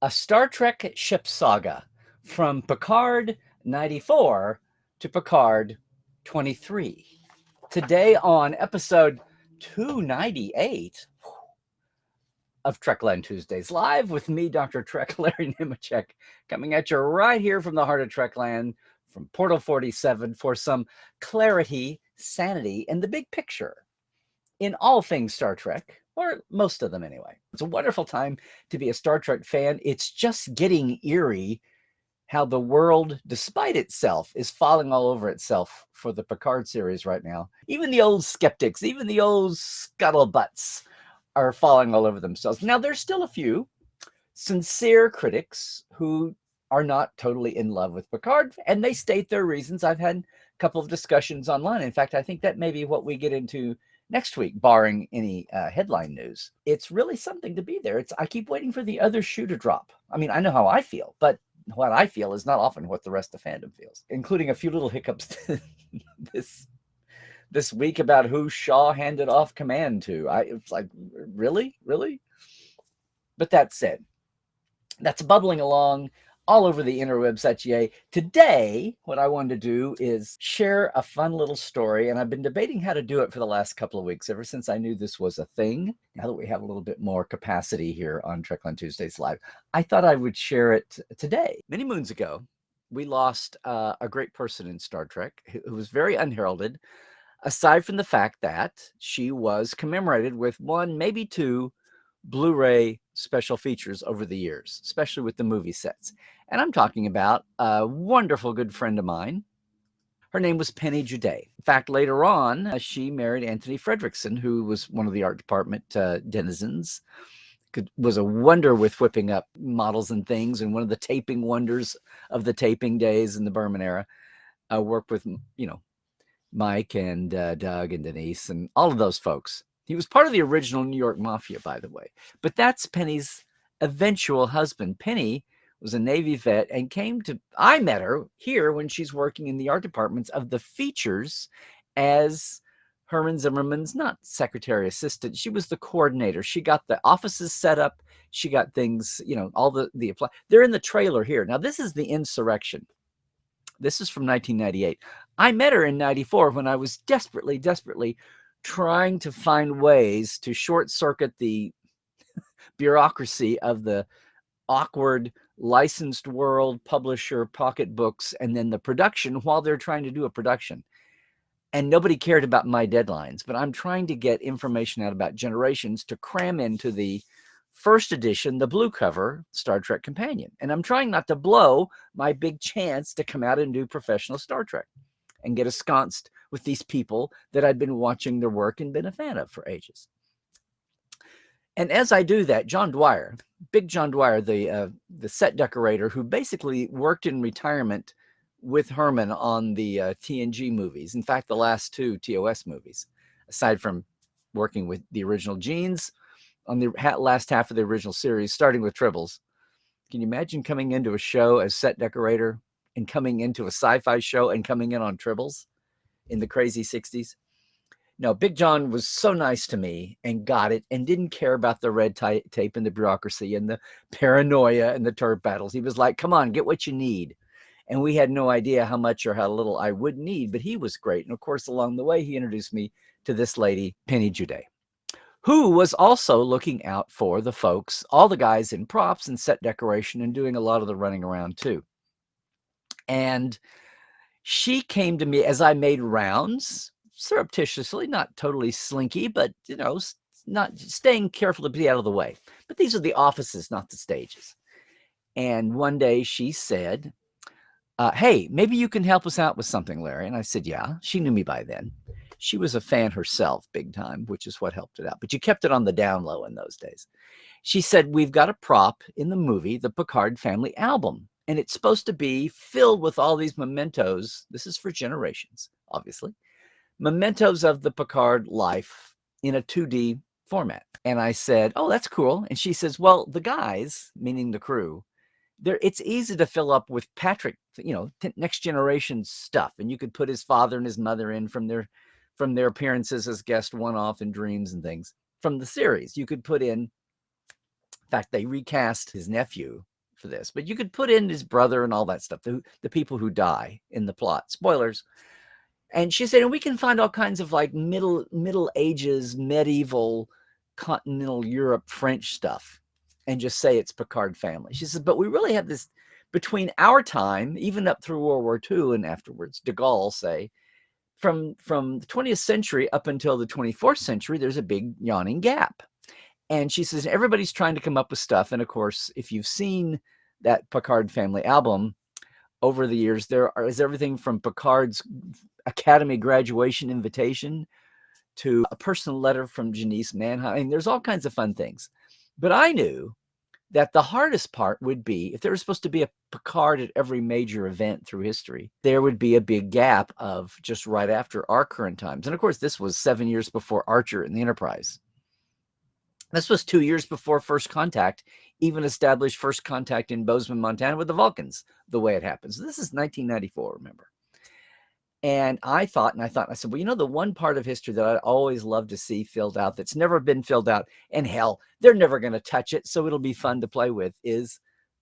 A Star Trek ship saga from Picard 94 to Picard 23. Today on episode 298 of Trekland Tuesdays Live with me, Dr. Trek, Larry Nemecek, coming at you right here from the heart of Trekland, from Portal 47 for some clarity, sanity, and the big picture in all things Star Trek, or most of them anyway. It's a wonderful time to be a Star Trek fan. It's just getting eerie how the world, despite itself, is falling all over itself for the Picard series right now. Even the old skeptics, even the old scuttlebutts are falling all over themselves. Now, there's still a few sincere critics who are not totally in love with Picard, and they state their reasons. I've had a couple of discussions online. In fact, I think that may be what we get into next week, barring any headline news. It's really something to be there. I keep waiting for the other shoe to drop. I mean, I know how I feel, but what I feel is not often what the rest of fandom feels, including a few little hiccups this week about who Shaw handed off command to. It's like, really? But that said, that's bubbling along all over the interwebs at yay. Today, what I wanted to do is share a fun little story, and I've been debating how to do it for the last couple of weeks, ever since I knew this was a thing. Now that we have a little bit more capacity here on Trekland Tuesdays Live, I thought I would share it today. Many moons ago, we lost a great person in Star Trek who was very unheralded, aside from the fact that she was commemorated with one, maybe two, Blu-ray special features over the years, especially with the movie sets. And I'm talking about a wonderful good friend of mine. Her name was Penny Juday. In fact, later on, she married Anthony Fredrickson, who was one of the art department denizens. Was a wonder with whipping up models and things, and one of the taping wonders of the taping days in the Berman era. Worked with, Mike and Doug and Denise and all of those folks. He was part of the original New York Mafia, by the way. But that's Penny's eventual husband. Penny was a Navy vet and I met her here when she's working in the art departments of the features as Herman Zimmerman's, not secretary assistant. She was the coordinator. She got the offices set up. She got things, all the apply. They're in the trailer here. Now, this is the Insurrection. This is from 1998. I met her in 94 when I was desperately trying to find ways to short circuit the bureaucracy of the awkward licensed world publisher pocketbooks and then the production while they're trying to do a production. And nobody cared about my deadlines, but I'm trying to get information out about Generations to cram into the first edition, the blue cover Star Trek Companion. And I'm trying not to blow my big chance to come out and do professional Star Trek and get ensconced with these people that I'd been watching their work and been a fan of for ages. And as I do that, John Dwyer, big John Dwyer, the set decorator who basically worked in retirement with Herman on the TNG movies. In fact, the last two TOS movies, aside from working with the original Genes on the last half of the original series, starting with Tribbles. Can you imagine coming into a show as set decorator and coming into a sci-fi show and coming in on Tribbles in the crazy 60s? No, Big John was so nice to me and got it and didn't care about the red tape and the bureaucracy and the paranoia and the turf battles. He was like, come on, get what you need. And we had no idea how much or how little I would need, but he was great. And of course, along the way, he introduced me to this lady, Penny Juday, who was also looking out for the folks, all the guys in props and set decoration and doing a lot of the running around too. And she came to me as I made rounds, surreptitiously, not totally slinky, but, not staying careful to be out of the way. But these are the offices, not the stages. And one day she said, hey, maybe you can help us out with something, Larry. And I said, yeah. She knew me by then. She was a fan herself, big time, which is what helped it out. But you kept it on the down low in those days. She said, we've got a prop in the movie, the Picard family album. And it's supposed to be filled with all these mementos. This is for Generations, obviously. Mementos of the Picard life in a 2D format. And I said, oh, that's cool. And she says, well, the guys, meaning the crew, it's easy to fill up with Patrick, Next Generation stuff. And you could put his father and his mother in from their appearances as guest one-off in Dreams and things. From the series, you could put in fact, they recast his nephew for this, but you could put in his brother and all that stuff, the people who die in the plot. Spoilers. And she said, and we can find all kinds of like Middle Ages, medieval, continental Europe, French stuff, and just say it's Picard family. She says, but we really have this between our time, even up through World War II and afterwards, de Gaulle say, from the 20th century up until the 24th century, there's a big yawning gap. And she says, everybody's trying to come up with stuff. And of course, if you've seen that Picard family album over the years, there is everything from Picard's Academy graduation invitation to a personal letter from Janice Manheim. I mean, there's all kinds of fun things. But I knew that the hardest part would be, if there was supposed to be a Picard at every major event through history, there would be a big gap of just right after our current times. And of course, this was 7 years before Archer and the Enterprise. This was 2 years before First Contact even established First Contact in Bozeman, Montana with the Vulcans, the way it happens. This is 1994, remember. And I said, well, you know, the one part of history that I'd always love to see filled out that's never been filled out, and hell, they're never going to touch it, so it'll be fun to play with, is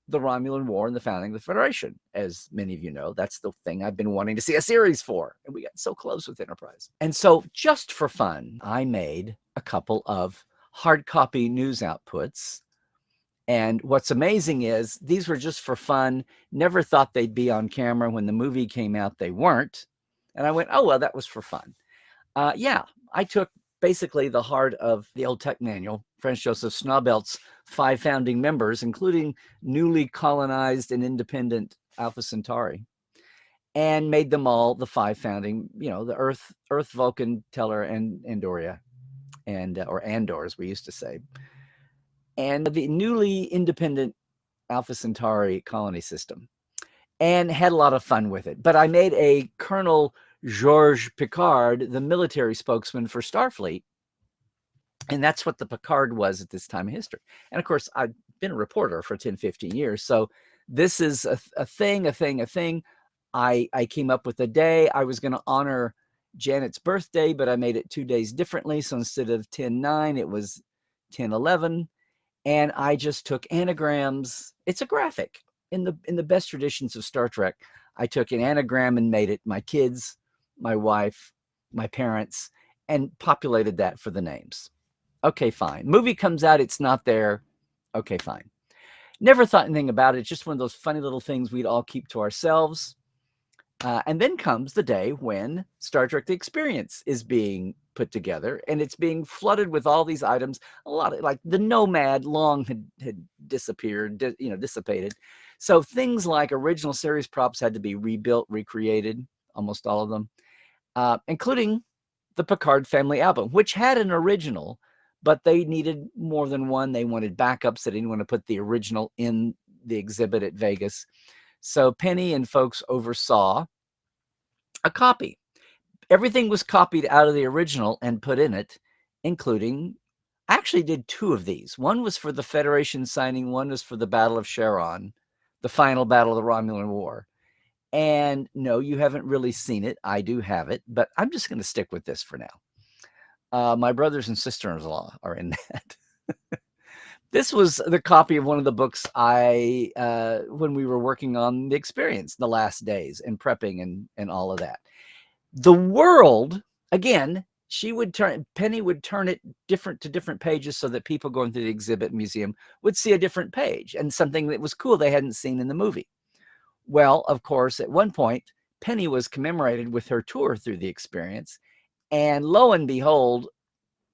the Romulan War and the founding of the Federation. As many of you know, that's the thing I've been wanting to see a series for, and we got so close with Enterprise. And so just for fun, I made a couple of hard copy news outputs. And what's amazing is these were just for fun, never thought they'd be on camera. When the movie came out, they weren't. And I went, oh, well, that was for fun. Yeah, I took basically the heart of the old tech manual, Franz Joseph Snobelt's 5 founding members, including newly colonized and independent Alpha Centauri, and made them all the 5 founding, you know, the Earth, Vulcan, Teller, and Andoria, or Andor, as we used to say, and the newly independent Alpha Centauri colony system, and had a lot of fun with it. But I made a Colonel Georges Picard, the military spokesman for Starfleet, and that's what the Picard was at this time in history. And of course, I've been a reporter for 10, 15 years, so this is a thing. I came up with a day. I was going to honor Janet's birthday, but I made it 2 days differently. So instead of 10/9, it was 10/11. And I just took anagrams. It's a graphic. In the best traditions of Star Trek, I took an anagram and made it my kids, my wife, my parents, and populated that for the names. Okay, fine. Movie comes out, it's not there. Okay, fine. Never thought anything about it. It's just one of those funny little things we'd all keep to ourselves. And then comes the day when Star Trek The Experience is being put together, and it's being flooded with all these items. A lot of, like, the Nomad long had disappeared, dissipated. So things like original series props had to be rebuilt, recreated, almost all of them, including the Picard family album, which had an original, but they needed more than one. They wanted backups. They didn't want to put the original in the exhibit at Vegas. So Penny and folks oversaw a copy. Everything was copied out of the original and put in it, including, I actually did 2 of these. One was for the Federation signing. One was for the Battle of Sharon, the final battle of the Romulan War. And no, you haven't really seen it. I do have it, but I'm just going to stick with this for now. My brothers and sisters-in-law are in that. This was the copy of one of the books when we were working on The Experience, the last days, and prepping and all of that. The world, again, Penny would turn it to different pages so that people going through the exhibit museum would see a different page and something that was cool they hadn't seen in the movie. Well, of course, at one point, Penny was commemorated with her tour through The Experience. And lo and behold,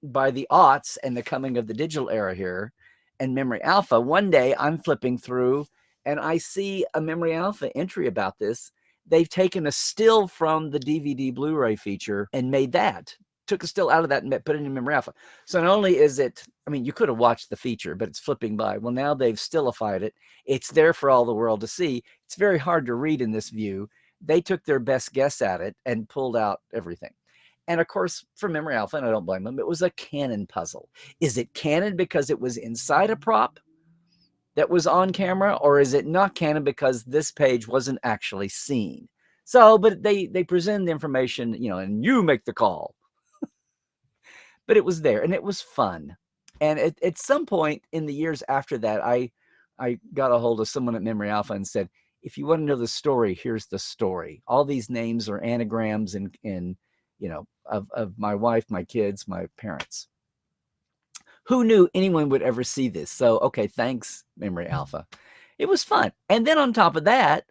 by the aughts and the coming of the digital era here and Memory Alpha, one day I'm flipping through and I see a Memory Alpha entry about this. They've taken a still from the DVD Blu-ray feature and made that. Took a still out of that and put it in Memory Alpha. So not only is it, I mean, you could have watched the feature, but it's flipping by. Well, now they've stillified it. It's there for all the world to see. It's very hard to read in this view. They took their best guess at it and pulled out everything. And of course, for Memory Alpha, and I don't blame them, it was a canon puzzle. Is it canon because it was inside a prop that was on camera, or is it not canon because this page wasn't actually seen? So, but they present the information, and you make the call. But it was there, and it was fun. And at some point in the years after that, I I got a hold of someone at Memory Alpha and said, if you want to know the story, here's the story. All these names are anagrams in of my wife, my kids, my parents. Who knew anyone would ever see this? So, okay, thanks, Memory Alpha. It was fun. And then on top of that,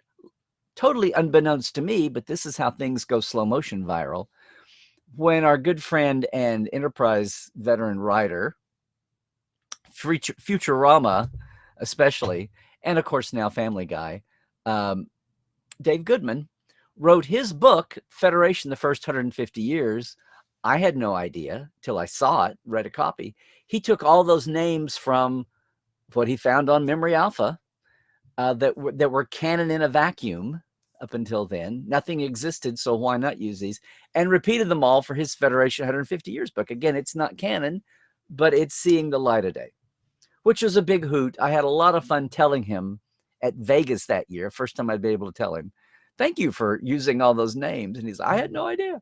totally unbeknownst to me, but this is how things go slow motion viral. When our good friend and Enterprise veteran writer, Futurama especially, and of course now Family Guy, Dave Goodman, wrote his book, Federation, the First 150 Years. I had no idea till I saw it, read a copy. He took all those names from what he found on Memory Alpha that were canon in a vacuum up until then. Nothing existed, so why not use these? And repeated them all for his Federation 150 Years book. Again, it's not canon, but it's seeing the light of day, which was a big hoot. I had a lot of fun telling him at Vegas that year, first time I'd be able to tell him, thank you for using all those names. And he's, I had no idea.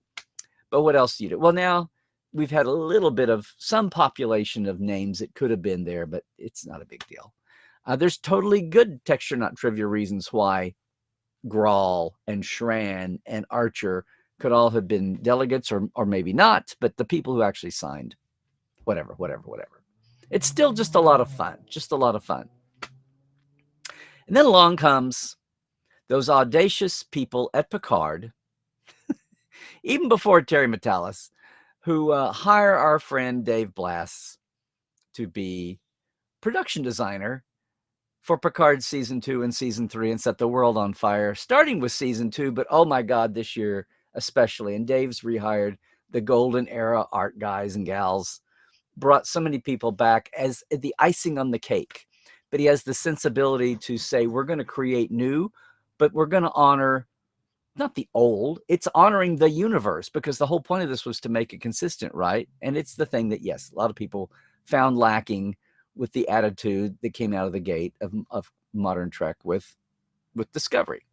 But what else do you do? Well, now we've had a little bit of some population of names that could have been there, but it's not a big deal. There's totally good texture, not trivia reasons why Grawl and Shran and Archer could all have been delegates or maybe not, but the people who actually signed, whatever. It's still just a lot of fun, And then along comes those audacious people at Picard, even before Terry Metalis, who hire our friend Dave Blass to be production designer for Picard season 2 and season 3 and set the world on fire, starting with season 2, but oh my God, this year especially. And Dave's rehired the golden era art guys and gals, brought so many people back as the icing on the cake. But he has the sensibility to say, we're going to create new, but we're going to honor not the old, it's honoring the universe, because the whole point of this was to make it consistent, right? And it's the thing that, yes, a lot of people found lacking with the attitude that came out of the gate of modern Trek with Discovery,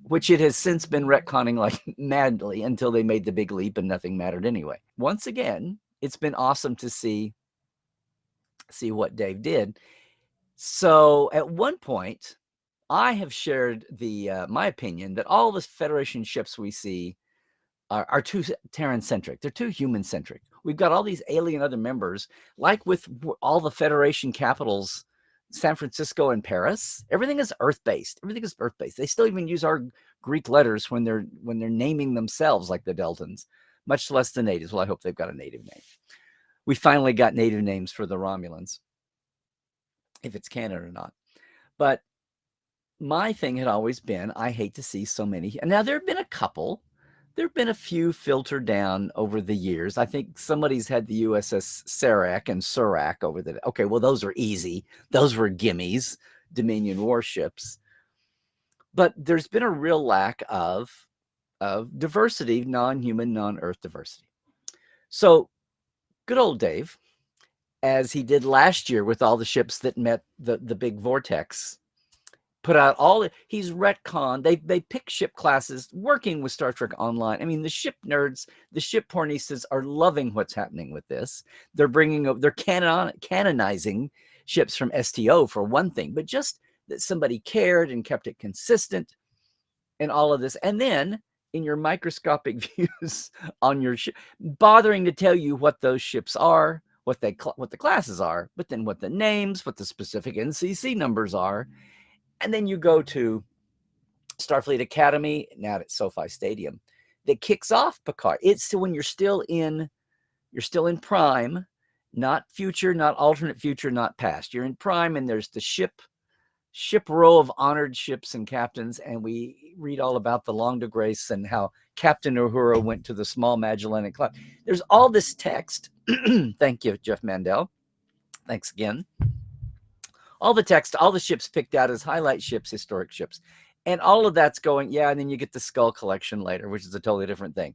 which it has since been retconning like madly until they made the big leap and nothing mattered anyway. Once again, it's been awesome to see what Dave did. So at one point, I have shared my opinion that all the Federation ships we see are too Terran-centric. They're too human-centric. We've got all these alien other members, like with all the Federation capitals, San Francisco and Paris. Everything is Earth-based. They still even use our Greek letters when they're naming themselves, like the Deltans, much less the natives. Well, I hope they've got a native name. We finally got native names for the Romulans, if it's canon or not. But my thing had always been, I hate to see so many. And now there have been a couple. There have been a few filtered down over the years. I think somebody's had the USS Serac and Surak over the... Okay, well, those are easy. Those were gimmies, Dominion warships. But there's been a real lack of diversity, non-human, non-Earth diversity. So good old Dave, as he did last year with all the ships that met the big vortex, put out he's retconned. They pick ship classes working with Star Trek Online. I mean, the ship nerds, the ship pornistas are loving what's happening with this. They're canonizing ships from STO for one thing, but just that somebody cared and kept it consistent and all of this. And then in your microscopic views on your ship, bothering to tell you what those ships are, what the classes are, but then what the names, what the specific NCC numbers are. And then you go to Starfleet Academy, now at SoFi Stadium, that kicks off Picard. It's when you're still in prime, not future, not alternate future, not past. You're in prime, and there's the ship row of honored ships and captains, and we read all about the Long de Grace and how Captain Uhura went to the Small Magellanic Cloud. There's all this text. Thank you, Jeff Mandel. Thanks again. All the text, all the ships picked out as highlight ships, historic ships. And all of that's going, yeah, and then you get the Skull Collection later, which is a totally different thing,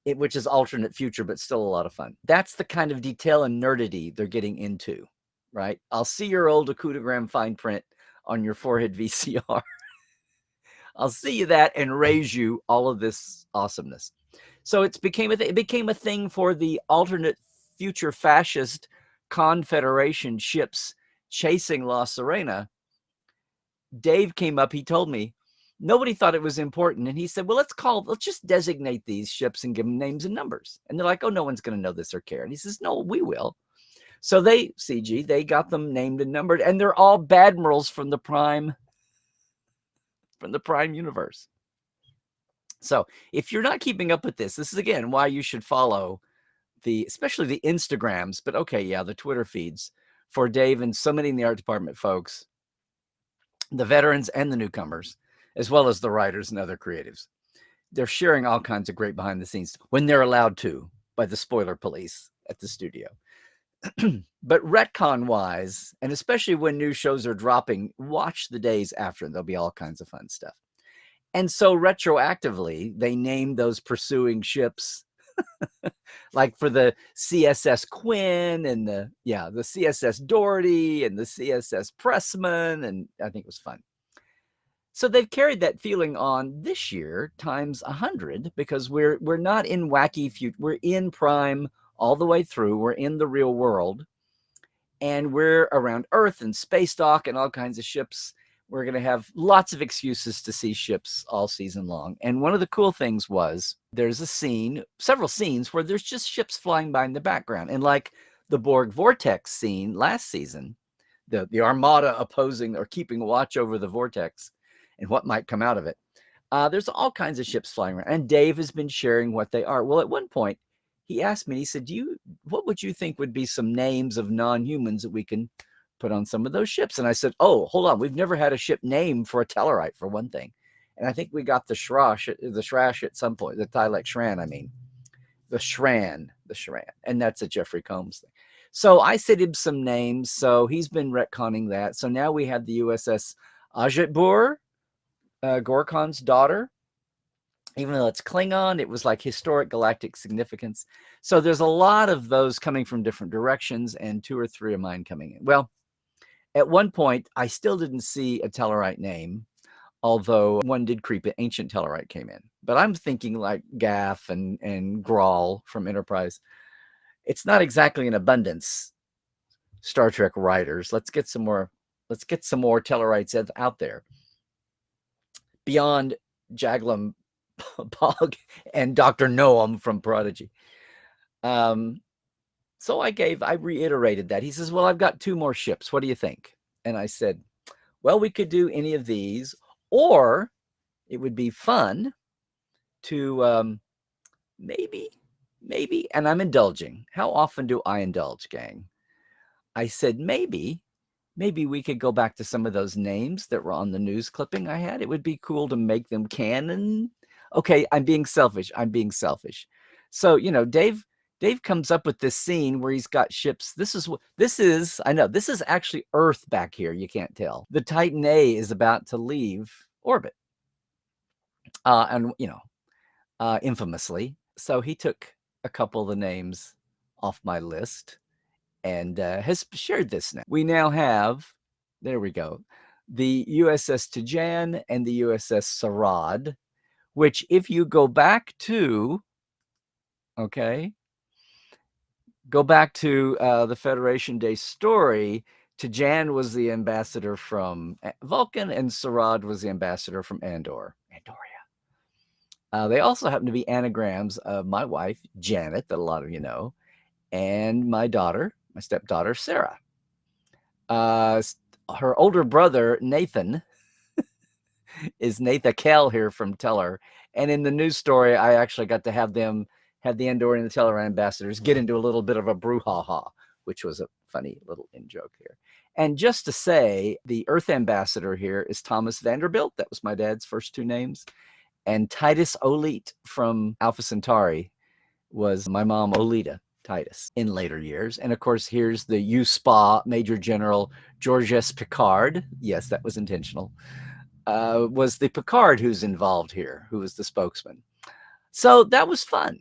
which is alternate future, but still a lot of fun. That's the kind of detail and nerdity they're getting into, right? I'll see your old Akutogram fine print on your forehead VCR. I'll see you that and raise you all of this awesomeness. So it became a thing for the alternate future fascist Confederation ships chasing La Sirena Dave came up, he told me nobody thought it was important. And he said, well, let's just designate these ships and give them names and numbers. And they're like, oh, no one's going to know this or care. And he says, no, we will. So they got them named and numbered, and they're all Badmirals from the Prime universe. So if you're not keeping up with this is again why you should follow especially the Instagrams, but okay, yeah, the Twitter feeds for Dave and so many in the art department folks, the veterans and the newcomers, as well as the writers and other creatives. They're sharing all kinds of great behind the scenes when they're allowed to by the spoiler police at the studio. But retcon wise, and especially when new shows are dropping, watch the days after. There'll be all kinds of fun stuff. And so retroactively, they named those pursuing ships like for the CSS Quinn and the CSS Doherty and the CSS Pressman. And I think it was fun. So they've carried that feeling on this year times 100 because we're not in wacky future. We're in Prime all the way through. We're in the real world. And we're around Earth and space dock and all kinds of ships. We're going to have lots of excuses to see ships all season long. And one of the cool things was there's several scenes where there's just ships flying by in the background. And like the Borg Vortex scene last season, the Armada opposing or keeping watch over the vortex and what might come out of it. There's all kinds of ships flying around. And Dave has been sharing what they are. Well, at one point, he asked me, he said, what would you think would be some names of non-humans that we can put on some of those ships? And I said, oh, hold on. We've never had a ship named for a Tellarite, for one thing. And I think we got the Shrash at some point, the Thylex Shran, I mean. The Shran. And that's a Jeffrey Combs thing. So I said him some names. So he's been retconning that. So now we have the USS Ajetbur, Gorkon's daughter. Even though it's Klingon, it was like historic galactic significance. So there's a lot of those coming from different directions and 2 or 3 of mine coming in. Well, at one point, I still didn't see a Tellarite name, although one did creep in. Ancient Tellarite came in. But I'm thinking like Gaff and Grawl from Enterprise. It's not exactly an abundance, Star Trek writers. Let's get some more Tellarites out there. Beyond Jaglam Bog and Dr. Noam from Prodigy. So I reiterated that. He says, well, I've got 2 more ships. What do you think? And I said, well, we could do any of these, or it would be fun to maybe, and I'm indulging. How often do I indulge, gang? I said, maybe we could go back to some of those names that were on the news clipping I had. It would be cool to make them canon. Okay, I'm being selfish. So, Dave comes up with this scene where he's got ships. This is actually Earth back here. You can't tell. The Titan A is about to leave orbit. Infamously. So he took a couple of the names off my list and has shared this now. We now have, there we go, the USS Tijan and the USS Sarad, which if you go back to the Federation Day story, Tijan was the ambassador from Vulcan and Sarad was the ambassador from Andoria. They also happen to be anagrams of my wife, Janet, that a lot of you know, and my stepdaughter, Sarah. Her older brother, Nathan, is Nathan Kell here from Teller. And in the news story, I actually got to have the Andorian and the Teller ambassadors get into a little bit of a brouhaha, which was a funny little in-joke here. And just to say, the Earth ambassador here is Thomas Vanderbilt. That was my dad's first 2 names. And Titus Olite from Alpha Centauri was my mom, Olita Titus, in later years. And of course, here's the USPA Major General Georges Picard. Yes, that was intentional. Was the Picard who's involved here, who was the spokesman. So that was fun.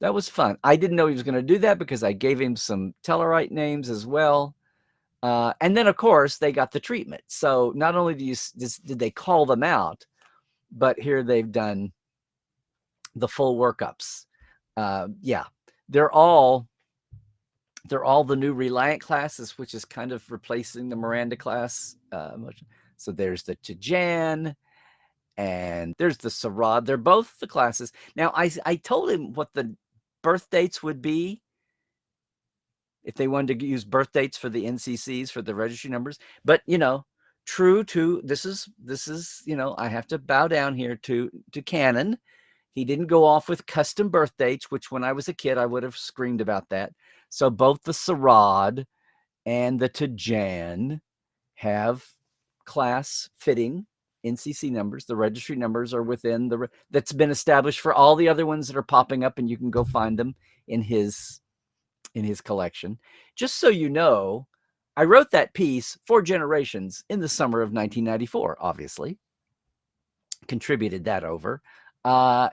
I didn't know he was going to do that because I gave him some Tellarite names as well. And then, of course, they got the treatment. So not only did they call them out, but here they've done the full workups. They're all the new Reliant classes, which is kind of replacing the Miranda class. So there's the Tijan and there's the Sarad. They're both the classes. Now, I told him what the birth dates would be if they wanted to use birth dates for the NCCs for the registry numbers. But, true to this is, I have to bow down here to canon. He didn't go off with custom birth dates, which when I was a kid, I would have screamed about that. So both the Sarad and the Tijan have class fitting NCC numbers. The registry numbers are within that's been established for all the other ones that are popping up, and you can go find them in his collection. Just so you know, I wrote that piece for Generations in the summer of 1994, obviously. Contributed that over.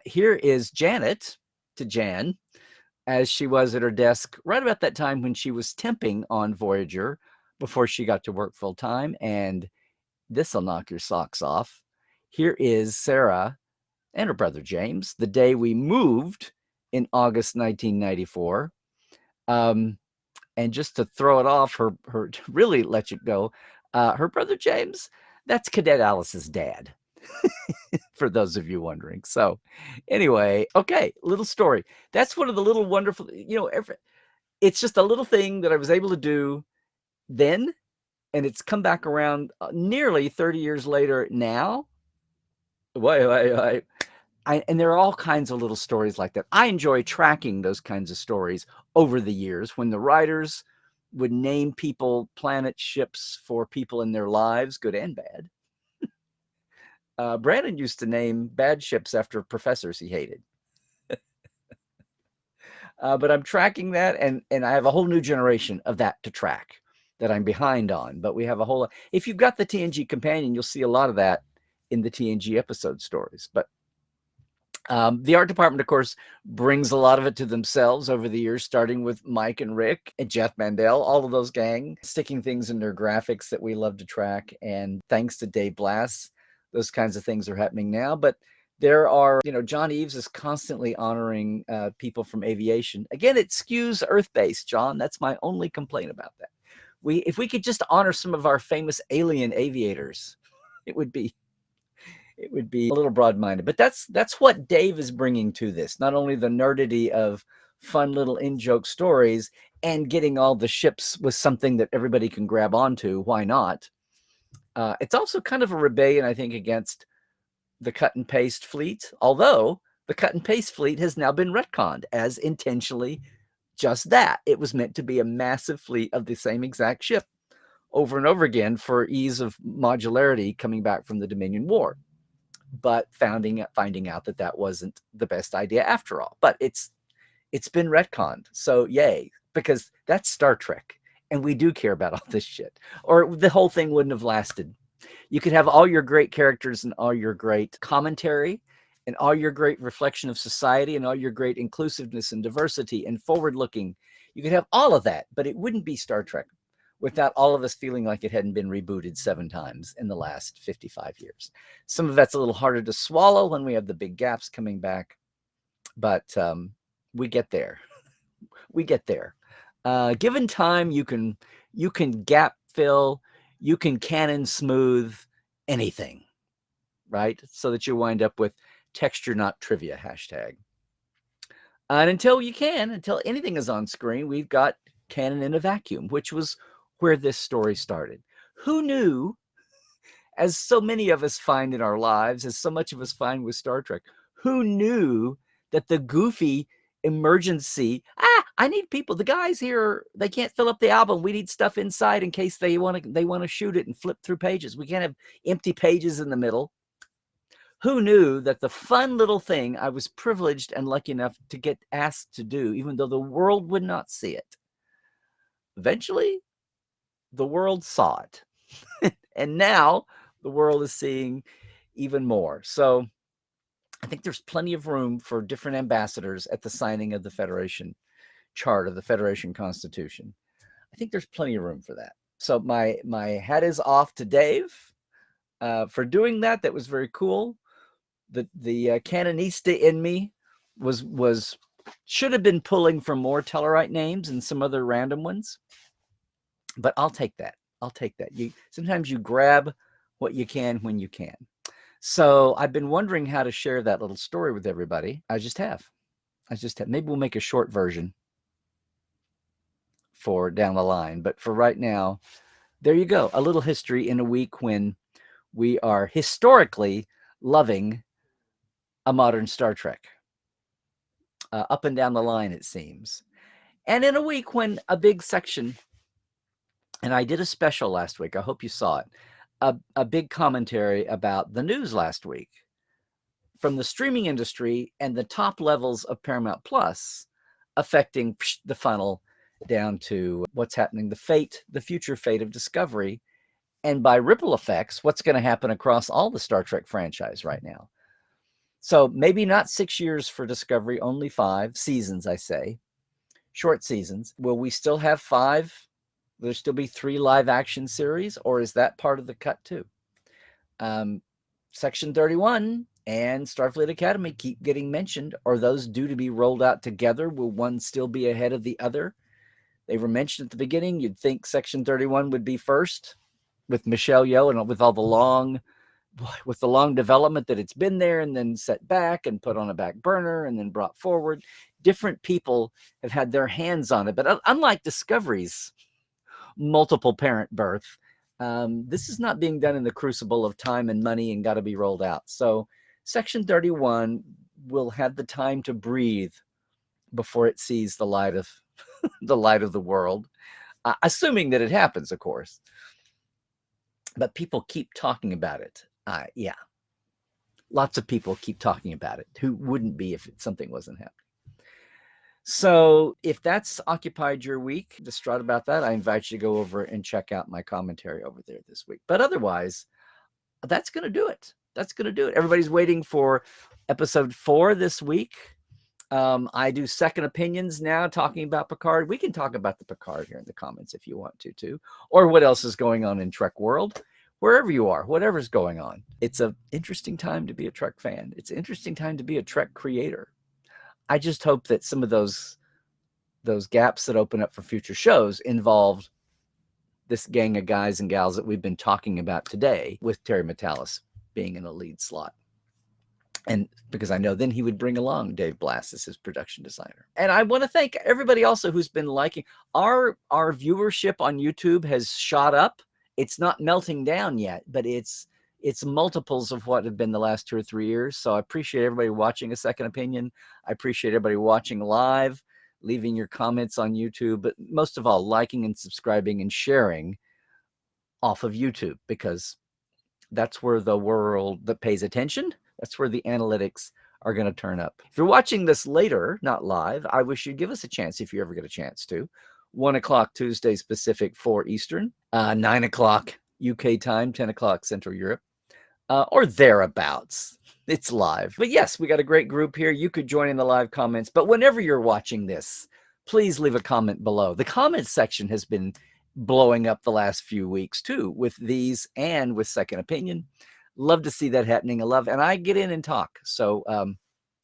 Here is Janet to Jan, as she was at her desk right about that time when she was temping on Voyager before she got to work full time. And this will knock your socks off. Here is Sarah and her brother James, the day we moved in August 1994. And just to throw it off, her really let you go, her brother James, that's Cadet Alice's dad. For those of you wondering. So anyway, okay, little story. That's one of the little wonderful, it's just a little thing that I was able to do then, and it's come back around nearly 30 years later now. And there are all kinds of little stories like that. I enjoy tracking those kinds of stories over the years when the writers would name people planet ships for people in their lives, good and bad. Brandon used to name bad ships after professors he hated. But I'm tracking that, and I have a whole new generation of that to track that I'm behind on. But we have a whole, if you've got the TNG Companion, you'll see a lot of that in the TNG episode stories. But the art department, of course, brings a lot of it to themselves over the years, starting with Mike and Rick and Jeff Mandel, all of those gang, sticking things in their graphics that we love to track. And thanks to Dave Blass, those kinds of things are happening now. But there are, John Eves is constantly honoring people from aviation. Again, it skews Earth-based, John. That's my only complaint about that. If we could just honor some of our famous alien aviators, it would be a little broad-minded. But that's what Dave is bringing to this. Not only the nerdity of fun little in-joke stories and getting all the ships with something that everybody can grab onto. Why not? It's also kind of a rebellion, I think, against the cut and paste fleet, although the cut and paste fleet has now been retconned as intentionally just that. It was meant to be a massive fleet of the same exact ship over and over again for ease of modularity coming back from the Dominion War. But finding out that wasn't the best idea after all. But it's been retconned. So yay, because that's Star Trek. And we do care about all this shit. Or the whole thing wouldn't have lasted. You could have all your great characters and all your great commentary and all your great reflection of society and all your great inclusiveness and diversity and forward-looking. You could have all of that, but it wouldn't be Star Trek without all of us feeling like it hadn't been rebooted 7 times in the last 55 years. Some of that's a little harder to swallow when we have the big gaps coming back, but we get there. We get there. Given time, you can gap fill, you can canon smooth anything, right? So that you wind up with texture not trivia hashtag. And until anything is on screen, we've got canon in a vacuum, which was where this story started. Who knew, as so many of us find in our lives, as so much of us find with Star Trek, who knew that the goofy emergency, I need people, the guys here, they can't fill up the album, we need stuff inside in case they want to shoot it and flip through pages, we can't have empty pages in the middle. Who knew that the fun little thing I was privileged and lucky enough to get asked to do, even though the world would not see it, eventually the world saw it. And now the world is seeing even more. So I think there's plenty of room for different ambassadors at the signing of the Federation Charter, the Federation Constitution. I think there's plenty of room for that. So my hat is off to Dave for doing that. That was very cool. The canonista in me should have been pulling for more Tellarite names and some other random ones, but I'll take that. Sometimes you grab what you can when you can. So I've been wondering how to share that little story with everybody. I just have. Maybe we'll make a short version for down the line. But for right now, there you go. A little history in a week when we are historically loving a modern Star Trek. Up and down the line, it seems. And in a week when a big section, and I did a special last week, I hope you saw it, a big commentary about the news last week from the streaming industry and the top levels of Paramount Plus affecting the funnel down to what's happening, the future fate of Discovery, and by ripple effects, what's going to happen across all the Star Trek franchise right now. So maybe not 6 years for Discovery, only 5 seasons, I say, short seasons. Will we still have 5? Will there still be 3 live action series, or is that part of the cut too? Section 31 and Starfleet Academy keep getting mentioned. Are those due to be rolled out together? Will one still be ahead of the other? They were mentioned at the beginning. You'd think Section 31 would be first with Michelle Yeoh and with all the long development that it's been there and then set back and put on a back burner and then brought forward. Different people have had their hands on it. But unlike Discovery's multiple parent birth, this is not being done in the crucible of time and money and got to be rolled out. So Section 31 will have the time to breathe before it sees the light of the world, assuming that it happens, of course. But people keep talking about it. Yeah, lots of people keep talking about it. Who wouldn't be if something wasn't happening? So if that's occupied your week, distraught about that, I invite you to go over and check out my commentary over there this week. But otherwise, that's going to do it. Everybody's waiting for episode 4 this week. I do second opinions now talking about Picard. We can talk about the Picard here in the comments if you want to too, or what else is going on in Trek world, wherever you are, whatever's going on. It's an interesting time to be a Trek fan. It's an interesting time to be a Trek creator. I just hope that some of those gaps that open up for future shows involved this gang of guys and gals that we've been talking about today, with Terry Matalas being in a lead slot. And because I know then he would bring along Dave Blass as his production designer. And I want to thank everybody also who's been liking. Our viewership on YouTube has shot up. It's not melting down yet, but it's multiples of what have been the last 2 or 3 years. So I appreciate everybody watching A Second Opinion. I appreciate everybody watching live, leaving your comments on YouTube, but most of all, liking and subscribing and sharing off of YouTube, because that's where the world that pays attention, that's where the analytics are going to turn up. If you're watching this later, not live, I wish you'd give us a chance if you ever get a chance to. 1 o'clock Tuesdays Pacific, 4 Eastern, 9 o'clock UK time, 10 o'clock Central Europe, or thereabouts. It's live. But yes, we got a great group here. You could join in the live comments. But whenever you're watching this, please leave a comment below. The comments section has been blowing up the last few weeks too, with these and with Second Opinion. Love to see that happening. And I get in and talk. So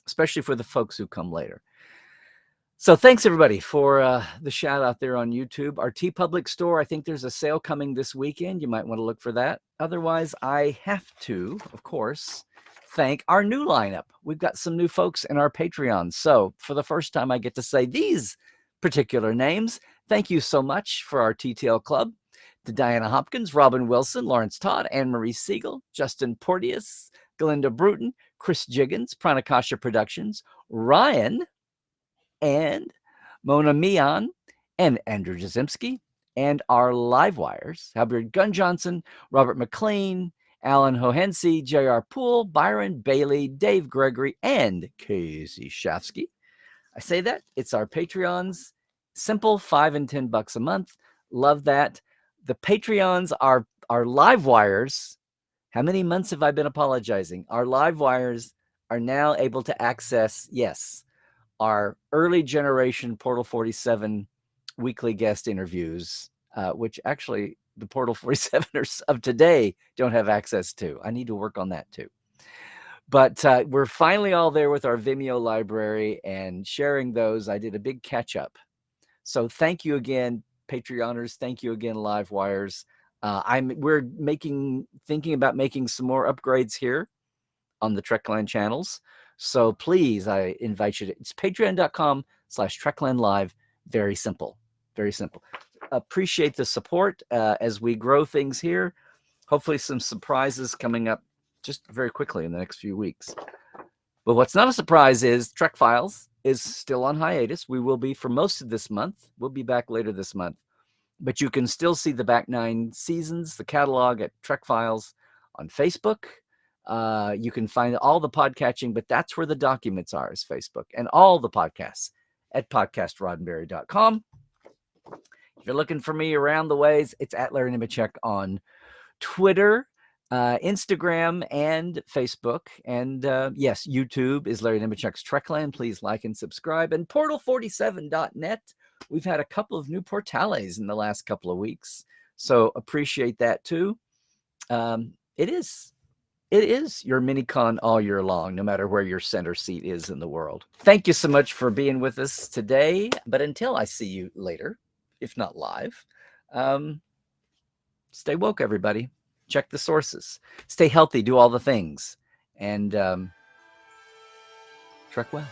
especially for the folks who come later. So thanks everybody for the shout out there on YouTube. Our TeePublic store, I think there's a sale coming this weekend. You might want to look for that. Otherwise, I have to, of course, thank our new lineup. We've got some new folks in our Patreon. So for the first time, I get to say these particular names. Thank you so much for our TTL Club. To Diana Hopkins, Robin Wilson, Lawrence Todd, Anne-Marie Siegel, Justin Porteous, Galinda Bruton, Chris Jiggins, Pranakasha Productions, Ryan, and Mona Mian, and Andrew Jazimski, and our live wires, Halberd Gunn Johnson, Robert McLean, Alan Hohensi, J.R. Poole, Byron Bailey, Dave Gregory, and Casey Shafsky. I say that, it's our Patreons. Simple, $5 and $10 a month. Love that. The Patreons are our live wires. How many months have I been apologizing? Our live wires are now able to access, yes, our early generation Portal 47 weekly guest interviews, which actually the Portal 47ers of today don't have access to. I need to work on that too. But we're finally all there with our Vimeo library and sharing those. I did a big catch up. So thank you again, Patreoners. Thank you again, Live Wires. We're thinking about making some more upgrades here on the Trekland channels. So please, I invite you to, it's patreon.com/Trekland Live. Very simple. Very simple. Appreciate the support as we grow things here. Hopefully some surprises coming up just very quickly in the next few weeks. But what's not a surprise is Trek Files is still on hiatus. We will be for most of this month. We'll be back later this month. But you can still see the back 9 seasons, the catalog at Trek Files on Facebook. You can find all the podcatching, but that's where the documents are, is Facebook. And all the podcasts at podcastroddenberry.com. If you're looking for me around the ways, it's at Larry Nemecek on Twitter, Instagram, and Facebook. And yes, YouTube is Larry Nemecek's Trekland. Please like and subscribe. And portal47.net. We've had a couple of new portales in the last couple of weeks, so appreciate that too. It is your mini-con all year long, no matter where your center seat is in the world. Thank you so much for being with us today. But until I see you later, if not live, stay woke, everybody. Check the sources. Stay healthy. Do all the things. And Trek well.